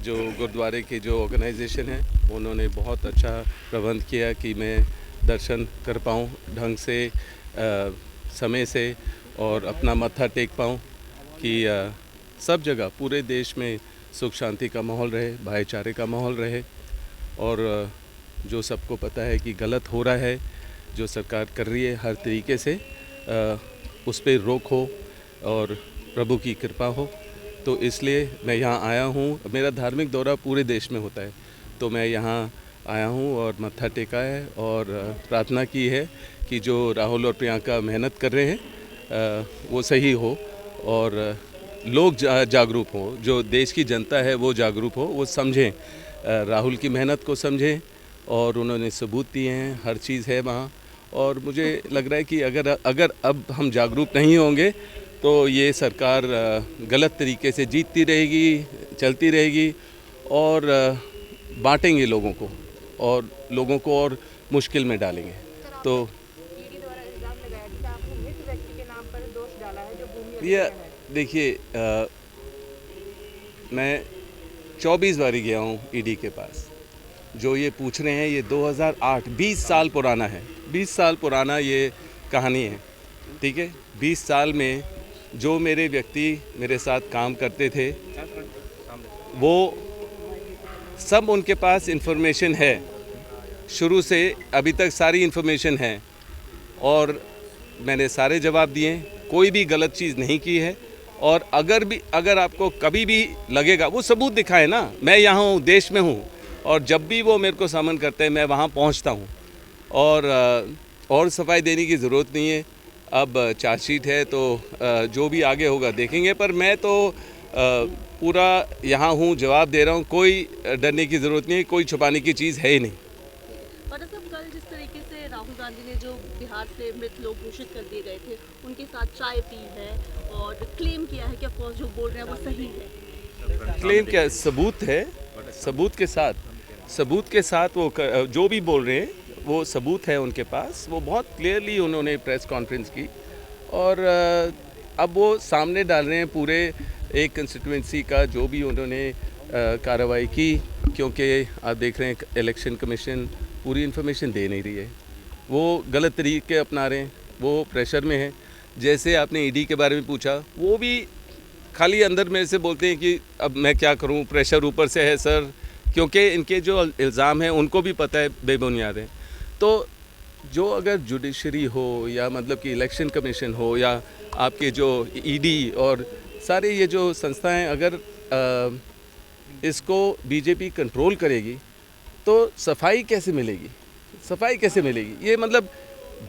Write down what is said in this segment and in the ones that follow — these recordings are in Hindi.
जो गुरुद्वारे के जो ऑर्गेनाइजेशन है उन्होंने बहुत अच्छा प्रबंध किया कि मैं दर्शन कर पाऊँ ढंग से, समय से, और अपना मत्था टेक पाऊँ कि सब जगह पूरे देश में सुख शांति का माहौल रहे, भाईचारे का माहौल रहे। और जो सबको पता है कि गलत हो रहा है, जो सरकार कर रही है हर तरीके से, उस पर रोक हो और प्रभु की कृपा हो। तो इसलिए मैं यहाँ आया हूँ। मेरा धार्मिक दौरा पूरे देश में होता है, तो मैं यहाँ आया हूँ और मत्था टेका है और प्रार्थना की है कि जो राहुल और प्रियंका मेहनत कर रहे हैं वो सही हो और लोग जागरूक हों, जो देश की जनता है वो जागरूक हो, वो समझें, राहुल की मेहनत को समझें। और उन्होंने सबूत दिए हैं, हर चीज़ है वहाँ। और मुझे लग रहा है कि अगर अब हम जागरूक नहीं होंगे तो ये सरकार गलत तरीके से जीतती रहेगी, चलती रहेगी और बांटेंगे लोगों को और लोगों को और मुश्किल में डालेंगे। तो ईडी द्वारा इल्जाम लगाया कि आपने मृत व्यक्ति के नाम पर दोष डाला है जो भूमि ये अधिग्रहण है। देखिए, मैं 24 बारी गया हूँ ईडी के पास। जो ये पूछ रहे हैं ये 2008 20 साल पुराना है, 20 साल पुराना ये कहानी है, ठीक है। 20 साल में जो मेरे व्यक्ति मेरे साथ काम करते थे वो सब, उनके पास इन्फॉर्मेशन है, शुरू से अभी तक सारी इन्फॉर्मेशन है और मैंने सारे जवाब दिए, कोई भी गलत चीज़ नहीं की है। और अगर आपको कभी भी लगेगा, वो सबूत दिखाए ना, मैं यहाँ हूँ, देश में हूँ, और जब भी वो मेरे को समन करते हैं मैं वहाँ पहुँचता हूँ। और सफाई देने की ज़रूरत नहीं है। अब चार्जशीट है तो जो भी आगे होगा देखेंगे, पर मैं तो पूरा यहाँ हूँ, जवाब दे रहा हूँ, कोई डरने की ज़रूरत नहीं है, कोई छुपाने की चीज़ है ही नहीं। और सब कल जिस तरीके से राहुल गांधी ने जो बिहार से मृत लोग घोषित कर दिए गए थे उनके साथ चाय पी है और क्लेम किया है कि ऑफकोर्स जो बोल रहे हैं वो सही है। क्लेम क्या, सबूत है, सबूत के साथ वो जो भी बोल रहे हैं वो सबूत है उनके पास। वो बहुत क्लियरली उन्होंने प्रेस कॉन्फ्रेंस की और अब वो सामने डाल रहे हैं पूरे एक कंस्टिट्यूंसी का जो भी उन्होंने कार्रवाई की, क्योंकि आप देख रहे हैं इलेक्शन कमीशन पूरी इन्फॉर्मेशन दे नहीं रही है, वो गलत तरीके अपना रहे हैं, वो प्रेशर में है। जैसे आपने ईडी के बारे में पूछा, वो भी खाली अंदर में से बोलते हैं कि अब मैं क्या करूं, प्रेशर ऊपर से है सर, क्योंकि इनके जो इल्ज़ाम हैं उनको भी पता है बेबुनियाद है। तो जो अगर जुडिशरी हो या मतलब कि इलेक्शन कमीशन हो या आपके जो ईडी और सारे ये जो संस्थाएं, अगर इसको बीजेपी कंट्रोल करेगी तो सफाई कैसे मिलेगी, सफाई कैसे मिलेगी? ये मतलब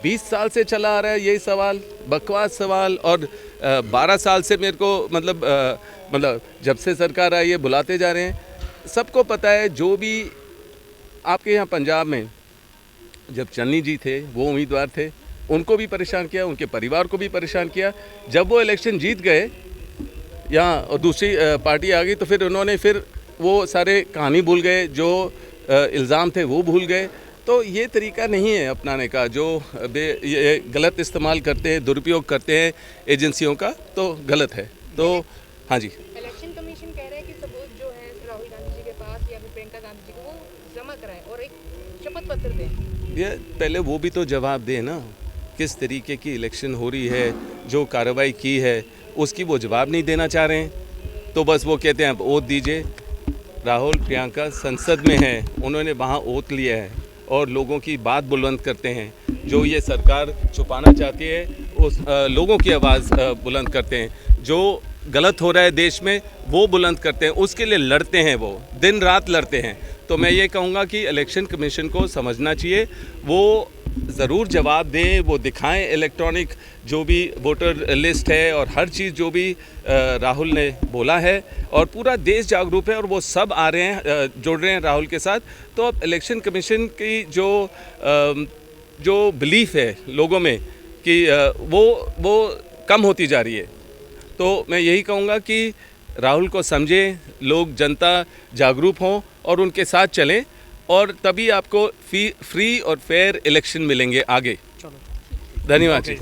20 साल से चला आ रहा है यही सवाल, बकवास सवाल। और 12 साल से मेरे को मतलब जब से सरकार आई है बुलाते जा रहे हैं। सबको पता है, जो भी आपके यहाँ पंजाब में जब चन्नी जी थे वो उम्मीदवार थे, उनको भी परेशान किया, उनके परिवार को भी परेशान किया। जब वो इलेक्शन जीत गए यहाँ और दूसरी पार्टी आ गई तो फिर उन्होंने वो सारे कहानी भूल गए, जो इल्ज़ाम थे वो भूल गए। तो ये तरीका नहीं है अपनाने का, जो ये गलत इस्तेमाल करते हैं, दुरुपयोग करते हैं एजेंसियों का, तो गलत है। तो हाँ जी, इलेक्शन कमीशन कह रहा है कि सबूत जो है राहुल गांधी जी के पास या फिर प्रियंका गांधी जी को वो जमा कराएं और एक शपथ पत्र दें। ये पहले वो भी तो जवाब दें ना, किस तरीके की इलेक्शन हो रही है, जो कार्रवाई की है उसकी वो जवाब नहीं देना चाह रहे हैं। तो बस वो कहते हैं अब ओथ दीजिए। राहुल प्रियंका संसद में हैं, उन्होंने वहाँ ओथ लिया है और लोगों की बात बुलंद करते हैं। जो ये सरकार छुपाना चाहती है उस लोगों की आवाज़ बुलंद करते हैं। जो गलत हो रहा है देश में वो बुलंद करते हैं, उसके लिए लड़ते हैं, वो दिन रात लड़ते हैं। तो मैं ये कहूँगा कि इलेक्शन कमीशन को समझना चाहिए, वो ज़रूर जवाब दें, वो दिखाएं इलेक्ट्रॉनिक जो भी वोटर लिस्ट है और हर चीज़ जो भी राहुल ने बोला है। और पूरा देश जागरूक है और वो सब आ रहे हैं, जुड़ रहे हैं राहुल के साथ। तो अब इलेक्शन कमीशन की जो बिलीफ है लोगों में कि वो कम होती जा रही है। तो मैं यही कहूँगा कि राहुल को समझें, लोग, जनता जागरूक हों और उनके साथ चलें, और तभी आपको फ्री और फेयर इलेक्शन मिलेंगे आगे। धन्यवाद जी।